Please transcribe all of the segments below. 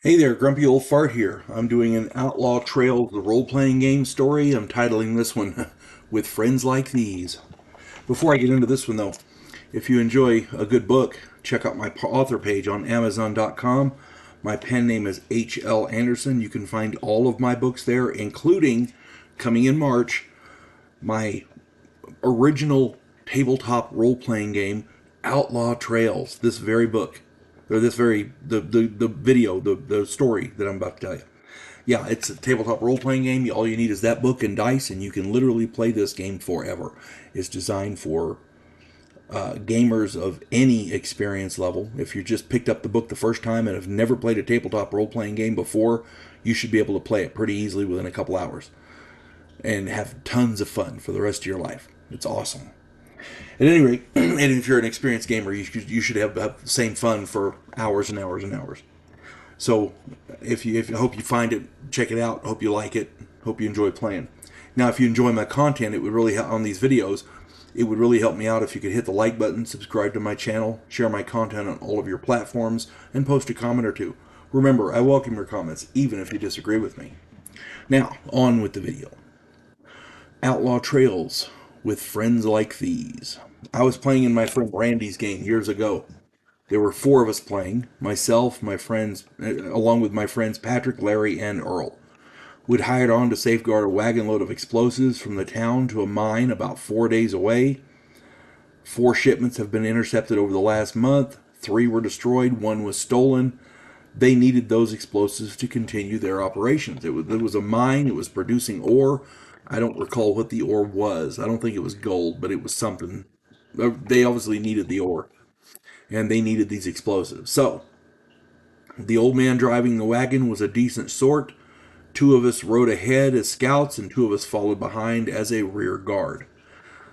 Hey there, Grumpy Old Fart here. I'm doing an Outlaw Trails role-playing game story. I'm titling this one With Friends Like These. Before I get into this one, though, if you enjoy a good book, check out my author page on Amazon.com. My pen name is H.L. Anderson. You can find all of my books there, including, coming in March, my original tabletop role-playing game, Outlaw Trails. This very book, or this very the video, the story that I'm about to tell you. Yeah, it's a tabletop role playing game. All you need is that book and dice, and you can literally play this game forever. It's designed for gamers of any experience level. If you just picked up the book the first time and have never played a tabletop role playing game before, you should be able to play it pretty easily within a couple hours and have tons of fun for the rest of your life. It's awesome. At any rate, and if you're an experienced gamer, you should have the same fun for hours and hours and hours. So, if you hope you find it, check it out. Hope you like it. Hope you enjoy playing. Now, if you enjoy my content, it would really help on these videos. It would really help me out if you could hit the like button, subscribe to my channel, share my content on all of your platforms, and post a comment or two. Remember, I welcome your comments, even if you disagree with me. Now, on with the video. Outlaw Trails with Friends Like These. I was playing in my friend Randy's game years ago. There were four of us playing, myself, my friends, along with my friends Patrick, Larry, and Earl. We'd hired on to safeguard a wagon load of explosives from the town to a mine about 4 days away. 4 shipments have been intercepted over the last month. 3 were destroyed, 1 was stolen. They needed those explosives to continue their operations. It was a mine, it was producing ore. I don't recall what the ore was. I don't think it was gold, but it was something. They obviously needed the ore, and they needed these explosives. So, the old man driving the wagon was a decent sort. 2 of us rode ahead as scouts, and 2 of us followed behind as a rear guard.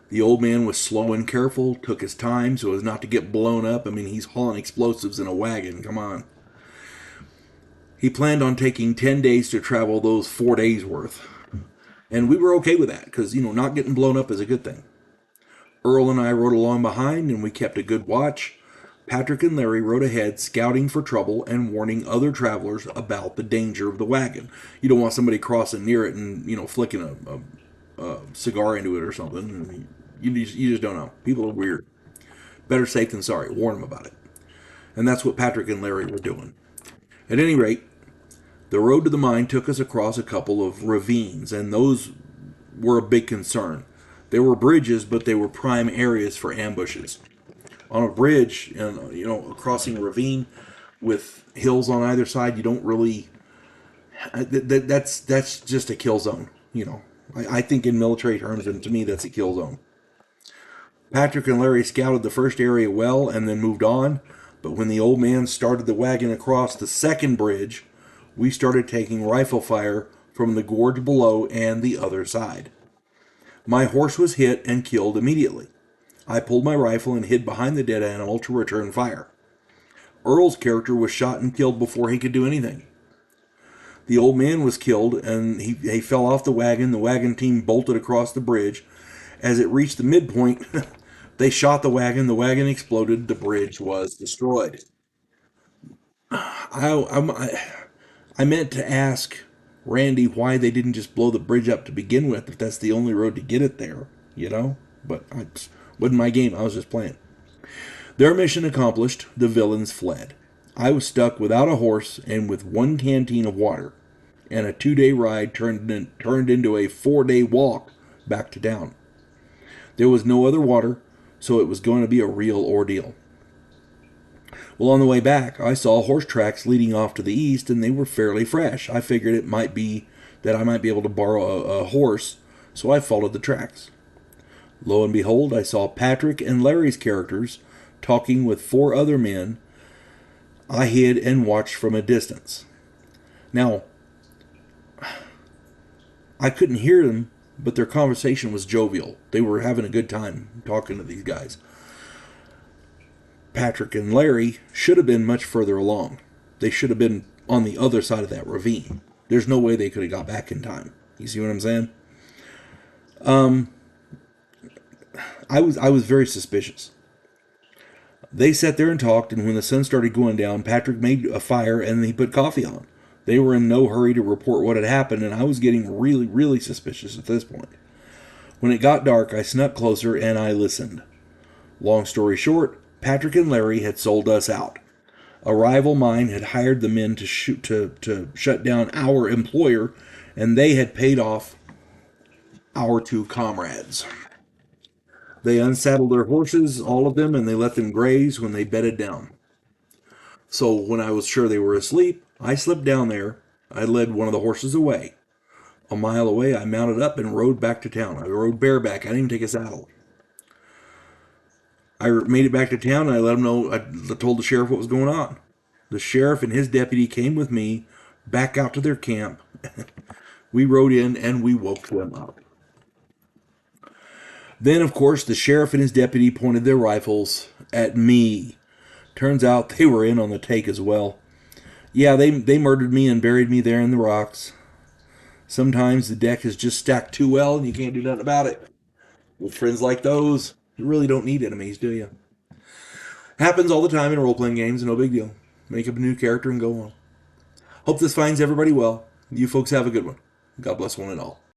The old man was slow and careful, took his time so as not to get blown up. I mean, he's hauling explosives in a wagon, come on. He planned on taking 10 days to travel those 4 days worth. And we were okay with that, because, not getting blown up is a good thing. Earl and I rode along behind, and we kept a good watch. Patrick and Larry rode ahead, scouting for trouble and warning other travelers about the danger of the wagon. You don't want somebody crossing near it and, flicking a cigar into it or something. You just don't know. People are weird. Better safe than sorry. Warn them about it. And that's what Patrick and Larry were doing. At any rate, the road to the mine took us across a couple of ravines, and those were a big concern. There were bridges, but they were prime areas for ambushes. On a bridge, and crossing a ravine with hills on either side, you don't really. That's just a kill zone. I think in military terms, and to me, that's a kill zone. Patrick and Larry scouted the first area well and then moved on. But when the old man started the wagon across the second bridge, we started taking rifle fire from the gorge below and the other side. My horse was hit and killed immediately. I pulled my rifle and hid behind the dead animal to return fire. Earl's character was shot and killed before he could do anything. The old man was killed and he fell off the wagon. The wagon team bolted across the bridge. As it reached the midpoint, they shot the wagon exploded, the bridge was destroyed. I meant to ask Randy why they didn't just blow the bridge up to begin with, if that's the only road to get it there, But it wasn't my game, I was just playing. Their mission accomplished, the villains fled. I was stuck without a horse and with 1 canteen of water, and a 2-day ride turned into a 4-day walk back to town. There was no other water, so it was going to be a real ordeal. Well, on the way back, I saw horse tracks leading off to the east, and they were fairly fresh. I figured it might be that I might be able to borrow a horse, so I followed the tracks. Lo and behold, I saw Patrick and Larry's characters talking with 4 other men. I hid and watched from a distance. Now, I couldn't hear them, but their conversation was jovial. They were having a good time talking to these guys. Patrick and Larry should have been much further along. They should have been on the other side of that ravine. There's no way they could have got back in time. You see what I'm saying? I was very suspicious. They sat there and talked, and when the sun started going down, Patrick made a fire and he put coffee on. They were in no hurry to report what had happened, and I was getting really, really suspicious at this point. When it got dark, I snuck closer and I listened. Long story short, Patrick and Larry had sold us out. A rival mine had hired the men to shut down our employer, and they had paid off our two comrades. They unsaddled their horses, all of them, and they let them graze when they bedded down. So when I was sure they were asleep, I slipped down there. I led one of the horses away. A mile away, I mounted up and rode back to town. I rode bareback. I didn't even take a saddle. I made it back to town and I let them know. I told the sheriff what was going on. The sheriff and his deputy came with me back out to their camp. We rode in and we woke them up. Then, of course, the sheriff and his deputy pointed their rifles at me. Turns out they were in on the take as well. Yeah, they murdered me and buried me there in the rocks. Sometimes the deck is just stacked too well and you can't do nothing about it. With friends like those, you really don't need enemies, do you? Happens all the time in role-playing games, no big deal. Make up a new character and go on. Hope this finds everybody well. You folks have a good one. God bless one and all.